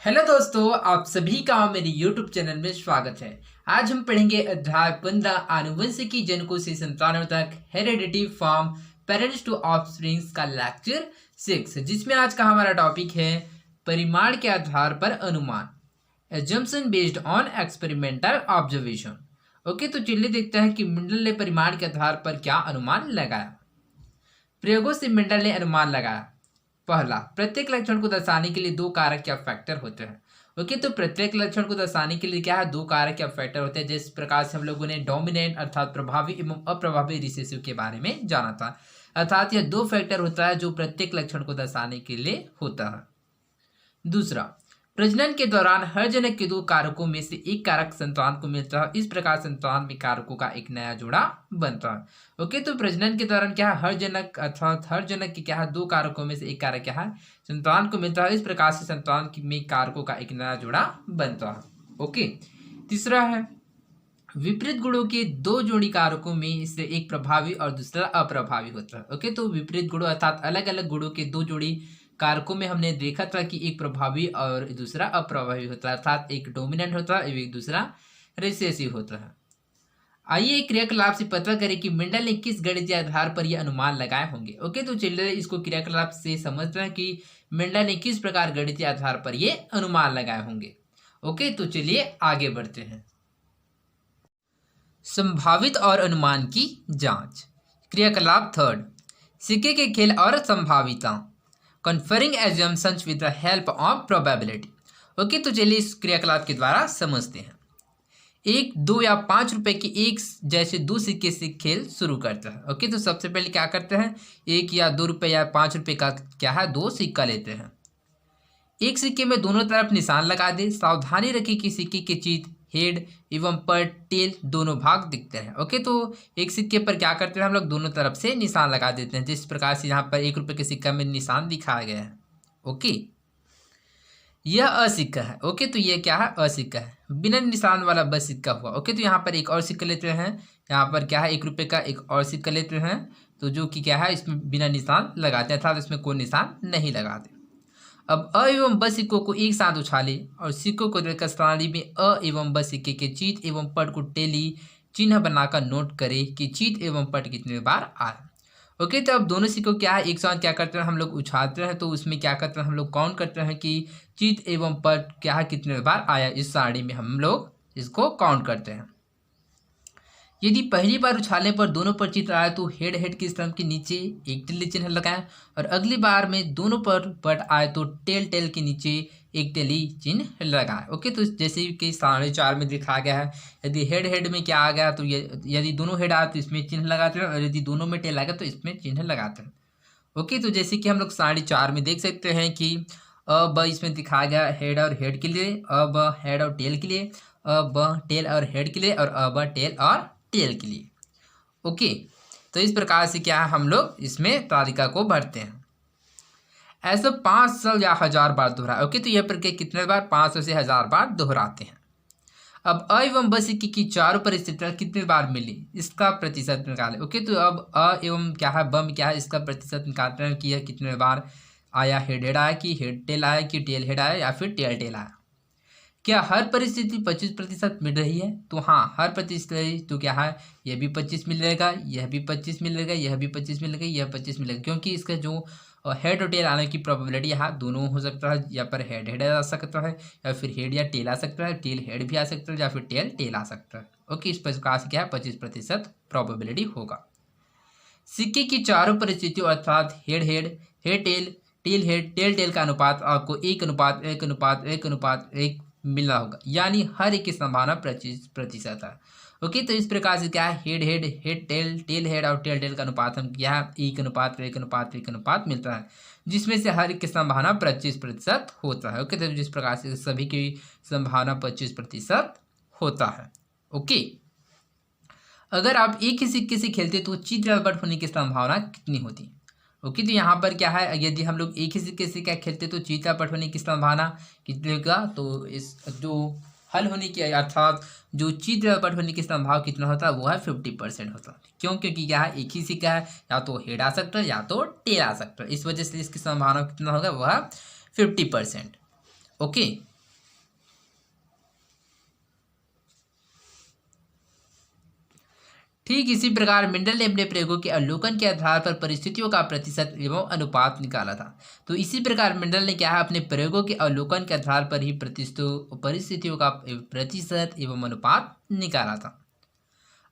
Hello दोस्तों, आप सभी का मेरे YouTube चैनल में स्वागत है। आज हम पढ़ेंगे अध्याय 15 आनुवंशिकी जनकों से संतानों तक heredity from parents to offsprings का लेक्चर 6, जिसमें आज का हमारा टॉपिक है परिमाण के आधार पर अनुमान, assumption based on experimental observation. Okay, तो चलिए देखते हैं कि मेंडल ने परिमाण के आधार पर क्या अनुमान लगाया। प्रयोगों से मेंडल ने अनुमान लगाया। पहला, प्रत्येक लक्षण को दर्शाने के लिए दो कारक या फैक्टर होते हैं। ओके, तो प्रत्येक लक्षण को दर्शाने के लिए क्या है, दो कारक या फैक्टर होते हैं। जिस प्रकार से हम लोगों ने डोमिनेंट अर्थात प्रभावी एवं अप्रभावी रिसेसिव के बारे में जाना था, अर्थात यह दो फैक्टर होता है जो प्रत्येक लक्षण को दर्शाने के लिए होता है। दूसरा, प्रजनन के दौरान हर जनक के दो कारकों में से एक कारक संतान को मिलता है। इस प्रकार संतान में कारकों का एक नया जोड़ा बनता है। ओके, तो प्रजनन के दौरान क्या है, हर जनक अर्थात हर जनक के क्या है, दो कारकों में से एक कारक क्या है, संतान को मिलता है। इस प्रकार से संतान में कारकों का एक नया जोड़ा बनता है। ओके, तीसरा है विपरीत गुणों के दो जोड़ी कारकों में से एक प्रभावी और दूसरा अप्रभावी होता है। ओके, तो विपरीत गुणों अर्थात अलग अलग गुणों के दो जोड़ी कारकों में हमने देखा था कि एक प्रभावी और दूसरा अप्रभावी होता है, अर्थात एक डोमिनेंट होता है, एक दूसरा रिसेसिव होता है। आइए एक क्रियाकलाप से पता करें कि मेंडल ने किस गणितीय आधार पर यह अनुमान लगाए होंगे। ओके, तो चलिए इसको क्रियाकलाप से समझते हैं कि मेंडल ने किस प्रकार गणितीय आधार पर यह अनुमान लगाए होंगे। ओके, तो चलिए आगे बढ़ते हैं। संभावित और अनुमान की जांच। क्रियाकलाप थर्ड, सिक्के के खेल और संभाविता, conferring assumptions with the help of probability. Okay, तो चलिए इस क्रियाकलाप के द्वारा समझते हैं। 1, 2 या 5 रुपए के एक जैसे दो सिक्के से खेल शुरू करता है। ओके, तो सबसे पहले क्या करते हैं, 1 या 2 रुपए या 5 रुपए का क्या है, दो सिक्का लेते हैं। एक सिक्के में दोनों तरफ निशान लगा दे। सावधानी रखें कि सिक्के के चित, हेड एवं पर, टेल दोनों भाग दिखते हैं। ओके, तो एक सिक्के पर क्या करते हैं, हम लोग दोनों तरफ से निशान लगा देते हैं, जिस प्रकार से यहाँ पर 1 रुपए के सिक्का में निशान दिखाया गया है। ओके, यह असिक्का है। ओके, तो यह क्या है, असिक्का है, बिना निशान वाला बस सिक्का हुआ। ओके, तो यहाँ पर एक और सिक्का लेते हैं। यहाँ पर क्या है, 1 रुपए का एक और सिक्का लेते हैं, तो जो कि क्या है, इसमें बिना निशान लगाते हैं, अर्थात इसमें कोई निशान नहीं लगाते। अब अ एवं ब सिक्कों को एक साथ उछाले और सिक्कों को देखकर प्रणाली में अ एवं ब सिक्के के चीत एवं पट को टेली चिन्ह बनाकर नोट करें कि चीत एवं पट कितने बार आए। ओके, तो अब दोनों सिक्कों क्या है, एक साथ क्या करते हैं, हम लोग उछालते हैं, तो उसमें क्या करते हैं, हम लोग काउंट करते हैं कि चीत एवं पट क्या है, कितने बार आया। इस सारणी में हम लोग इसको काउंट करते हैं। यदि पहली बार उछालने पर दोनों पर चित्र आए तो हेड हेड के स्तंभ के नीचे एक टिल्ली चिन्ह लगाएं, और अगली बार में दोनों पर पट आए तो टेल टेल के नीचे एक टिल्ली चिन्ह लगाएं। ओके, तो जैसे कि 4.5 में दिखाया गया है, यदि हेड हेड में क्या आ गया तो यदि दोनों हेड आए तो इसमें चिन्ह लगाते हैं, और यदि दोनों में टेल आ गया तो इसमें चिन्ह लगाते हैं। ओके, तो जैसे कि हम लोग 4.5 में देख सकते हैं कि अब इसमें दिखाया गया हेड और हेड के लिए, अब हेड और टेल के लिए, अब टेल और हेड के लिए, और अब टेल और टेल के लिए। ओके, तो इस प्रकार से क्या है, हम लोग इसमें तालिका को भरते हैं। ऐसा 500 या 1000 बार दोहराए। ओके, तो यह प्रक्रिया कितने बार, 500 से 1000 बार दोहराते हैं। अब अ एवं ब सिक्के की चारों परिस्थितियां कितनी बार मिली, इसका प्रतिशत निकालें। ओके, तो अब अ एवं क्या है, ब में क्या है, इसका प्रतिशत निकालते हैं कि यह कितने बार आया, हेड हेड आया कि हेड टेल आया कि टेल हेड आया या फिर टेल टेल आया। क्या हर परिस्थिति 25% मिल रही है, तो हाँ, हर परिस्थिति तो क्या है, यह भी 25 मिलेगा, यह भी 25 मिलेगा, यह भी 25 मिलेगा, यह 25 मिलेगा, क्योंकि इसका जो हेड और टेल आने की प्रोबेबिलिटी यहाँ दोनों हो सकता है। यहाँ पर हेड हेड आ सकता है, या फिर हेड या टेल आ सकता है, टेल हेड भी आ सकता है, या फिर टेल टेल आ सकता है। ओके, इस प्रकार से क्या है, 25% प्रोबेबिलिटी होगा। सिक्के की चारों परिस्थितियों अर्थात head head, head tail, tail head, tail tail का अनुपात आपको 1:1:1:1:1 मिलना होगा, यानी हर एक की संभावना 25% है। ओके, तो इस प्रकार से क्या है, head head, head tail, tail head और टेल टेल का अनुपात हम क्या है, 1:1:1:1 मिलता है, जिसमें से हर एक की संभावना 25% होता है। ओके, तो जिस प्रकार से सभी की संभावना 25% होता है। ओके, अगर आप एक ही सिक्के से खेलते तो चित रबड़ होने की संभावना कितनी होती। ओके, तो यहाँ पर क्या है, यदि हम लोग एक ही सिक्के से क्या खेलते तो चित रबड़ होने की संभावना कितने का, तो इस जो हल होने की अर्थात जो चित रबड़ होने की संभावना कितना होता है, वो है 50% होता है। क्यों, क्योंकि क्या है, एक ही सिक्का है, या तो हेड आ सकता है या तो टेल आ सकता है, इस वजह से इसकी संभावना कितना होगा, वह है 50%। ओके, ठीक इसी प्रकार मेंडल ने अपने प्रयोगों के अवलोकन के आधार पर परिस्थितियों का प्रतिशत एवं अनुपात निकाला था। तो इसी प्रकार मेंडल ने क्या है, अपने प्रयोगों के अवलोकन के आधार पर ही परिस्थितियों का प्रतिशत एवं अनुपात निकाला था।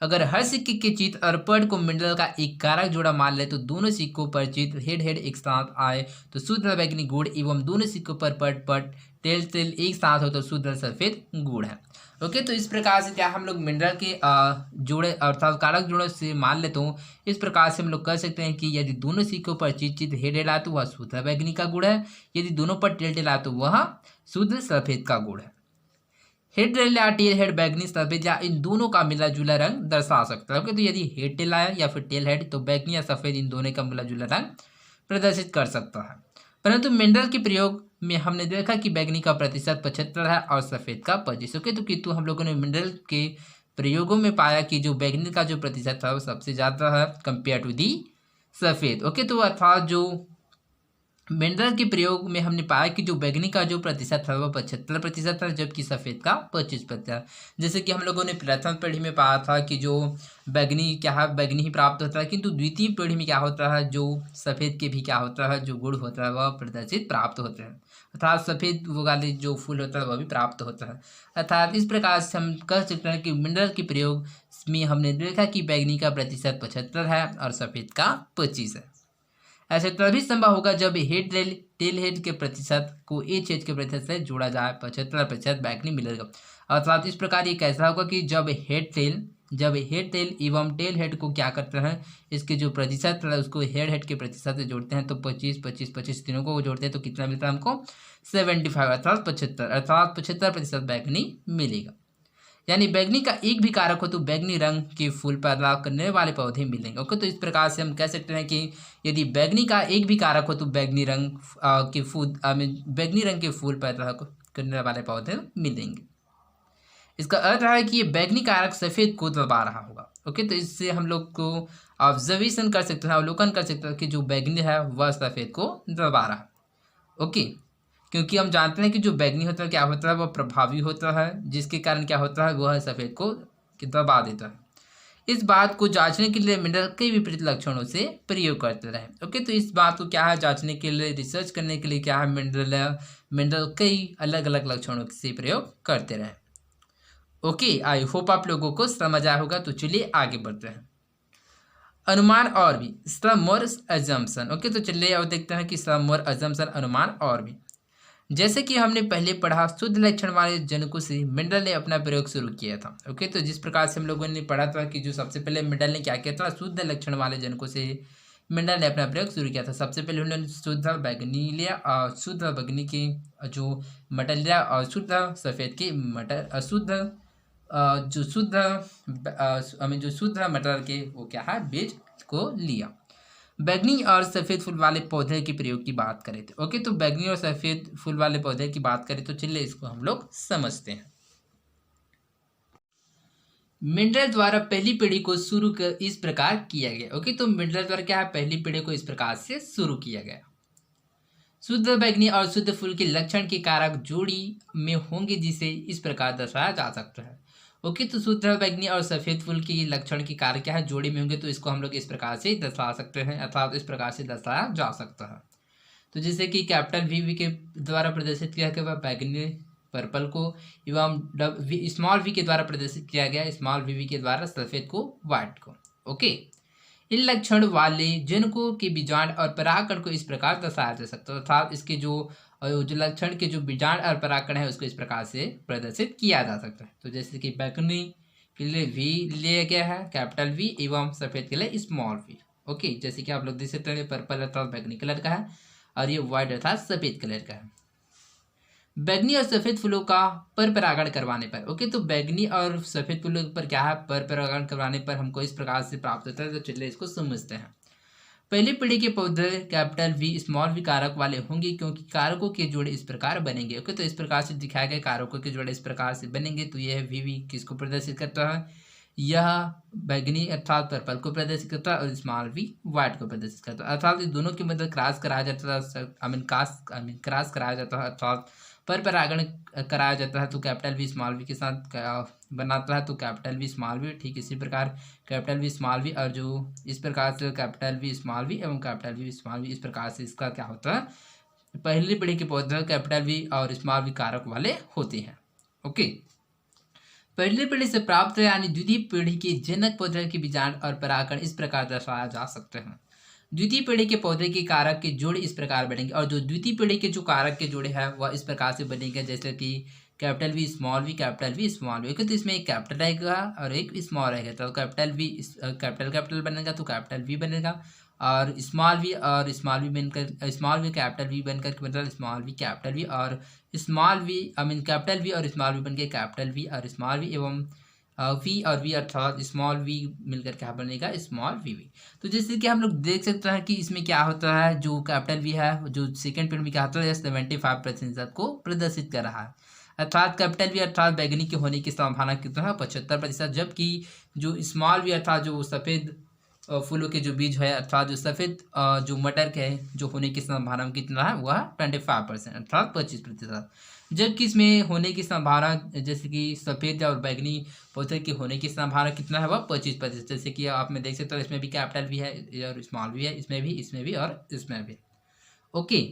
अगर हर सिक्के के चित्र और पड को मेंडल का एक कारक जोड़ा मान ले तो दोनों सिक्कों पर चित्र हेड हेड एक साथ आए तो शुद्ध बैंगनी गुड़ एवं दोनों सिक्कों पर पड पड टेल टेल एक साथ हो तो शुद्ध सफेद गुड़ है। ओके, तो इस प्रकार से क्या हम लोग मेंडल के जोड़े अर्थात कारक जोड़े से मान लेते हो। इस प्रकार से हम लोग कह सकते हैं कि यदि दोनों सिक्कों पर चित्र हेड हेड आए तो वह शुद्ध बैंगनी का गुड़ है, यदि दोनों पर टेल टेल आए तो वह शुद्ध सफेद का गुड़ है। हेड टेल या टेल हेड बैगनी सफेद या इन दोनों का मिला जुला रंग दर्शा सकता है। ओके, तो यदि हेड टेल आया या फिर टेल हेड तो बैगनी या सफेद इन दोनों का मिला जुला रंग प्रदर्शित कर सकता है। परंतु मेंडल के प्रयोग में हमने देखा कि बैगनी का प्रतिशत 75 है और सफेद का 25। ओके, तो किंतु हम लोगों ने मेंडल के प्रयोगों में पाया कि जो बैगनी का जो प्रतिशत था वो सबसे ज़्यादा है कंपेयर टू दी सफेद। ओके, तो अर्थात जो मेंडल के प्रयोग में हमने पाया कि जो बैगनी का जो प्रतिशत था वह 75% था जबकि सफ़ेद का 25%। जैसे कि हम लोगों ने प्रथम पीढ़ी में पाया था कि जो बैगनी क्या है, बैगनी ही प्राप्त होता है, किंतु द्वितीय पीढ़ी में क्या होता है, जो सफ़ेद के भी क्या होता है, जो गुड़ होता है वह प्रदर्शित प्राप्त होते हैं, अर्थात सफ़ेद वाले जो फूल होता है वह भी प्राप्त होता है। अर्थात इस प्रकार से हम कह सकते हैं कि मेंडल के प्रयोग में हमने देखा कि बैगनी का प्रतिशत 75 है और सफ़ेद का 25 है। ऐसे तभी संभव होगा जब हेड टेल हेड के प्रतिशत को एच हेड के प्रतिशत से जोड़ा जाए, 75% बैगनी मिलेगा। अर्थात इस प्रकार ये कैसा होगा कि जब हेड टेल एवं टेल हेड को क्या करते हैं, इसके जो प्रतिशत है उसको हेड के प्रतिशत से जोड़ते हैं तो 25 तीनों को जोड़ते हैं तो कितना मिलता है हमको 75 अर्थात 75% बैगनी मिलेगा। यानी बैगनी का एक भी कारक हो तो बैगनी रंग के फूल पैदा करने वाले पौधे मिलेंगे। ओके, तो इस प्रकार से हम कह सकते हैं कि यदि बैगनी का एक भी कारक हो तो बैगनी रंग बैगनी रंग के फूल पैदा करने वाले पौधे मिलेंगे। इसका अर्थ है कि ये बैगनी कारक सफ़ेद को दबा रहा होगा। ओके, तो इससे हम लोग को ऑब्जर्वेशन कर सकते हैं, अवलोकन कर सकते हैं कि जो बैगनी है वह सफ़ेद को दबा रहा है। ओके, क्योंकि हम जानते हैं कि जो बैगनी होता है क्या होता है, वह प्रभावी होता है, जिसके कारण क्या होता है वह सफ़ेद को दबा देता है। इस बात को जांचने के लिए मेंडल कई विपरीत लक्षणों से प्रयोग करते रहे। ओके, तो इस बात को क्या है जांचने के लिए, रिसर्च करने के लिए क्या है मेंडल कई अलग अलग लक्षणों से प्रयोग करते रहे। ओके, आई होप आप लोगों को समझ आया होगा। तो चलिए आगे बढ़ते हैं। अनुमान और भी, सम मोर अजम्पशन। ओके, तो चलिए अब देखते हैं कि सम मोर अजम्पशन अनुमान और भी। जैसे कि हमने पहले पढ़ा, शुद्ध लक्षण वाले जनकों से मेंडल ने अपना प्रयोग शुरू किया था। ओके, तो जिस प्रकार से हम लोगों ने पढ़ा था कि जो सबसे पहले मेंडल ने क्या किया था, शुद्ध लक्षण वाले जनकों से मेंडल ने अपना प्रयोग शुरू किया था। सबसे पहले उन्होंने शुद्ध बैगनी लिया और शुद्ध बैगनी के जो मटर लिया और शुद्ध सफ़ेद के मटर जो शुद्ध मटर के वो क्या है बीज को लिया। बैगनी और सफ़ेद फूल वाले पौधे के प्रयोग की बात करें तो ओके, तो बैगनी और सफ़ेद फूल वाले पौधे की बात करें तो चलिए इसको हम लोग समझते हैं। मेंडल द्वारा पहली पीढ़ी को शुरू इस प्रकार किया गया। ओके, तो मेंडल द्वारा क्या है, पहली पीढ़ी को इस प्रकार से शुरू किया गया। शुद्ध बैगनी और शुद्ध फूल के लक्षण के कारक जोड़ी में होंगे जिसे इस प्रकार दर्शाया जा सकता है। ओके, तो शुद्ध बैगनी और सफ़ेद फूल के लक्षण के कारक क्या है, जोड़ी में होंगे, तो इसको हम लोग इस प्रकार से दर्शा सकते हैं, अर्थात इस प्रकार से दर्शाया जा सकता है। तो जैसे कि कैपिटल वी के द्वारा प्रदर्शित किया गया बैगनी पर्पल को एवं स्मॉल वी के द्वारा प्रदर्शित किया गया स्मॉल वी के द्वारा सफ़ेद को व्हाइट को। ओके, इन लक्षण वाले जनकों के बीजांड और परागकण को इस प्रकार दर्शाया जा सकता है, अर्थात इसके जो लक्षण के जो बीजांड और परागकण है उसको इस प्रकार से प्रदर्शित किया जा सकता है। तो जैसे कि बैगनी के लिए वी लिया गया है कैपिटल वी एवं सफ़ेद के लिए स्मॉल वी। ओके, जैसे कि आप लोग देख सकते हैं पर्पल अर्थात बैगनी कलर का है और ये व्हाइट अर्थात सफ़ेद कलर का है। बैगनी और सफ़ेद फूलों का पर परागण करवाने पर, ओके, तो बैगनी और सफ़ेद फूलों पर क्या है, पर परागण करवाने पर हमको इस प्रकार से प्राप्त होता है। तो चलिए इसको समझते हैं। पहली पीढ़ी के पौधे कैपिटल वी स्मॉल वी कारक वाले होंगे क्योंकि कारकों के जोड़े इस प्रकार बनेंगे। ओके, तो इस प्रकार से दिखाए गए कारकों के जोड़े इस प्रकार से बनेंगे। तो यह वी किसको प्रदर्शित करता है, यह बैगनी अर्थात पर्पल को प्रदर्शित करता है और स्मॉल वी व्हाइट को प्रदर्शित करता है। अर्थात इन दोनों की मदद क्रॉस कराया जाता है, क्रॉस कराया जाता है, अर्थात पर परागण कराया जाता है। तो कैपिटल वी स्मॉल वी के साथ बनाता है तो कैपिटल वी स्मॉल वी, ठीक इसी प्रकार कैपिटल वी स्मॉल वी और जो इस प्रकार से कैपिटल वी स्मॉल वी एवं कैपिटल वी स्मॉल वी, इस प्रकार से इसका क्या होता है, पहली पीढ़ी के पौधे कैपिटल वी और स्मॉल वी कारक वाले होते हैं। ओके, पहली पीढ़ी से प्राप्त यानी द्वितीय पीढ़ी के जनक पौधे के बीजांड और परागण इस प्रकार दर्शाया जा सकते हैं। द्वितीय पीढ़ी के पौधे के कारक के जोड़े इस प्रकार बनेंगे और जो द्वितीय पीढ़ी के जो कारक के जोड़े हैं वह इस प्रकार से बनेंगे, जैसे कि capital V small V, capital V small V. तो इसमें एक कैपिटल आएगा और एक स्मॉल आएगा, तो कैपिटल वी कैपिटल बनेगा तो कैपिटल वी बनेगा, और स्मॉल वी बनकर स्मॉल वी कैपिटल वी बनकर मतलब स्मॉल वी कैपिटल वी, और स्मॉल वी कैपिटल वी और स्मॉल वी बनकर कैपिटल वी और स्मॉल वी, एवं वी और वी अर्थात स्मॉल वी मिलकर क्या बनेगा, स्मॉल वी वी। तो जैसे कि हम लोग देख सकते हैं कि इसमें क्या होता है, जो कैपिटल वी है जो सेकंड पीरियड में क्या होता है 75% को प्रदर्शित कर रहा है, अर्थात कैपिटल वी अर्थात बैगनी के होने की संभावना कितना है 75%, जबकि जो स्मॉल वी अर्थात जो सफ़ेद फूलों के जो बीज है अर्थात जो सफ़ेद जो मटर के जो होने की संभावना कितना है वह 25% अर्थात 25%, जबकि इसमें होने की संभावना जैसे कि सफ़ेद और बैगनी पौधे के होने की संभावना कितना है वह 25%, जैसे कि आप में देख सकते हो इसमें भी कैपिटल भी है और स्मॉल भी है, इसमें भी और इसमें भी। ओके,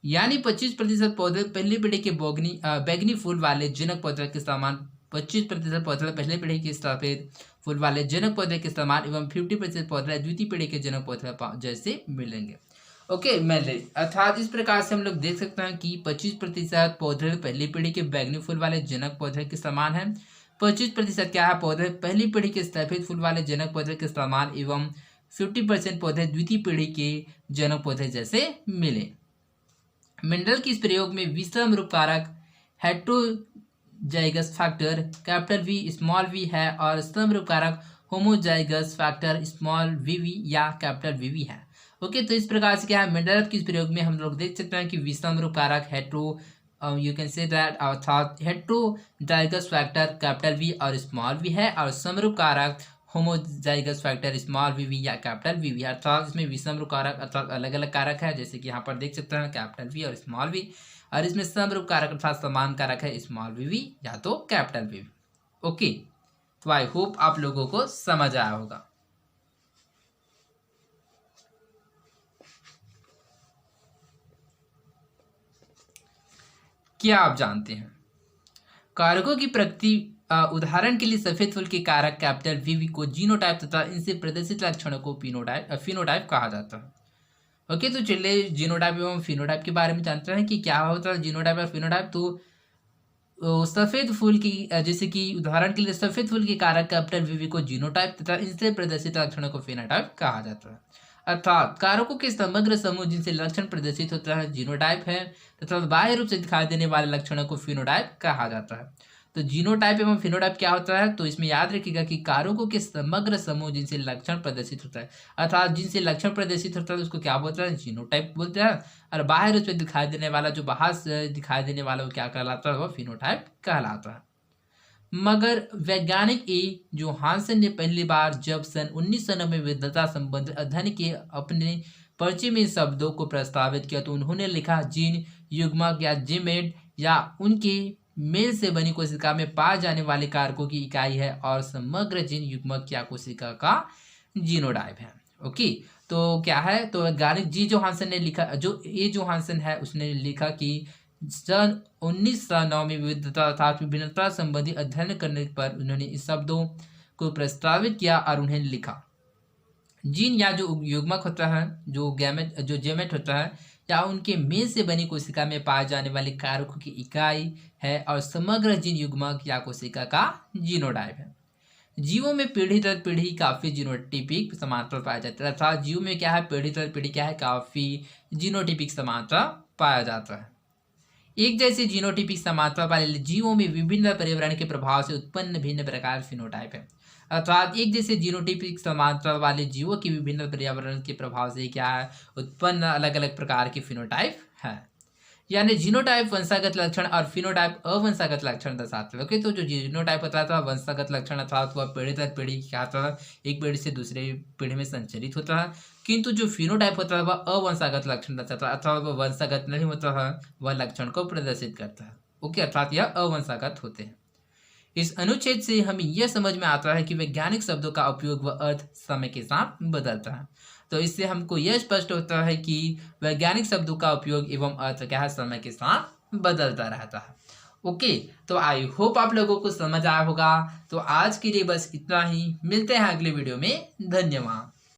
यानी 25% पौधे पहली पीढ़ी के बैगनी फूल वाले जनक पौधे के समान, 25% पौधे पहली पीढ़ी के सफ़ेद फूल वाले जनक पौधे के समान एवं 50% पौधे द्वितीय पीढ़ी के जनक पौधे जैसे मिलेंगे। ओके, मैलेज अर्थात इस प्रकार से हम लोग देख सकते हैं कि 25% पौधे पहली पीढ़ी के बैगनी फूल वाले जनक पौधे के समान है, 25% क्या है पौधे पहली पीढ़ी के सफ़ेद फूल वाले जनक पौधे के समान एवं 50% पौधे द्वितीय पीढ़ी के जनक पौधे जैसे मिले। मेंडल के इस प्रयोग में विषम रूप कारक heterozygous factor capital V small V है और समरूप कारक होमोजाइगस फैक्टर स्मॉल वी या कैपिटल वी है। ओके, तो इस प्रकार से क्या है मेंडल के इस प्रयोग में हम लोग देख सकते हैं कि विषम रूप कारक यू कैन से दैट अर्थात हेट्रोजाइगस फैक्टर कैपिटल वी और स्मॉल वी है और समरूप कारक होमोजाइगस फैक्टर स्मॉल वी या कैपिटल वी, अर्थात इसमें विषम रूप कारक अर्थात अलग अलग कारक है, जैसे कि यहाँ पर देख सकते हैं कैपिटल वी और स्मॉल वी, और इसमें समरूप कारक अर्थात समान कारक है स्मॉल वी या तो कैपिटल वी। ओके, तो आई होप आप लोगों को समझ आया होगा। क्या आप जानते हैं कारकों की प्रकृति? उदाहरण के लिए सफेद फूल के कारक कैपिटल वी को जीनोटाइप तथा इनसे प्रदर्शित लक्षणों को फिनोटाइप कहा जाता है। ओके, तो चलिए जीनोटाइप एवं फिनोटाइप के बारे में जानते हैं कि क्या होता है जीनोटाइप और फिनोटाइप। तो सफेद फूल की जैसे कि उदाहरण के लिए सफेद फूल के कारक कैपिटल वी को जीनोटाइप तथा इनसे प्रदर्शित लक्षणों को फिनोटाइप कहा जाता है, अर्थात कारकों के समग्र समूह जिनसे लक्षण प्रदर्शित होता है जीनोटाइप है तथा बाह्य रूप से दिखाई देने वाले लक्षणों को फिनोटाइप कहा जाता है। तो जीनोटाइप एवं फिनोटाइप क्या होता है, तो इसमें याद रखिएगा कि कारकों के समग्र समूह जिनसे लक्षण प्रदर्शित होता है अर्थात जिनसे लक्षण प्रदर्शित होता है उसको क्या बोलते हैं, जीनोटाइप बोलते हैं, और बाह्य रूप से दिखाई देने वाला जो बाहर से दिखाई देने वाला वो क्या कहलाता है, वह फिनोटाइप कहलाता है। मगर वैज्ञानिक जोहानसन ने पहली बार जब सन 1990 में विविधता संबंधित अध्ययन के अपने परिचय में शब्दों को प्रस्तावित किया तो उन्होंने लिखा जीन युग्मक या जीमेट या उनके मेल से बनी कोशिका में पाए जाने वाले कारकों की इकाई है और समग्र जीन युग्मक या कोशिका का जीनोटाइप है। ओके, तो क्या है, तो वैज्ञानिक जोहानसन ने लिखा, जो जोहानसन है उसने लिखा कि सन 1909 में विविधता अर्थात विभिन्नता संबंधी अध्ययन करने पर उन्होंने इस शब्दों को प्रस्तावित किया और उन्हें लिखा जीन या जो युग्मक होता है जो जेमेट होता है या उनके मेल से बनी कोशिका में पाए जाने वाले कारकों की इकाई है और समग्र जीन युग्मक या कोशिका का जीनोटाइप है। जीवों में पीढ़ी दर पीढ़ी काफी जीनोटिपिक समानता पाया जाता है, अर्थात जीव में क्या है पीढ़ी दर पीढ़ी क्या है काफी जीनोटिपिक समानता पाया जाता है। एक जैसे जीनोटिपिक समानता वाले जीवों में विभिन्न पर्यावरण के प्रभाव से उत्पन्न भिन्न प्रकार फिनोटाइप है, अर्थात एक जैसे जीनोटिपिक समानता वाले जीवों की विभिन्न पर्यावरण के प्रभाव से क्या है उत्पन्न अलग अलग प्रकार की फिनोटाइप है। यानी जीनोटाइप वंशागत लक्षण और फिनोटाइप अवंशागत लक्षण दर्शाते हैं। ओके, तो जो जीनोटाइप होता है वंशागत लक्षण अर्थात वह पीढ़ी दर पीढ़ी क्या होता है एक पीढ़ी से दूसरे पीढ़ी में संचरित होता है, किंतु जो फिनोटाइप होता है वह अवंशागत लक्षण दर्शाता है अर्थात वह वंशागत नहीं होता है, वह लक्षण को प्रदर्शित करता है। ओके, अर्थात यह अवंशागत होते हैं। इस अनुच्छेद से हमें यह समझ में आता है कि वैज्ञानिक शब्दों का उपयोग व अर्थ समय के साथ बदलता है। तो इससे हमको यह स्पष्ट होता है कि वैज्ञानिक शब्दों का उपयोग एवं अर्थ क्या है, समय के साथ बदलता रहता है। ओके, तो आई होप आप लोगों को समझ आया होगा। तो आज के लिए बस इतना ही, मिलते हैं अगले वीडियो में। धन्यवाद।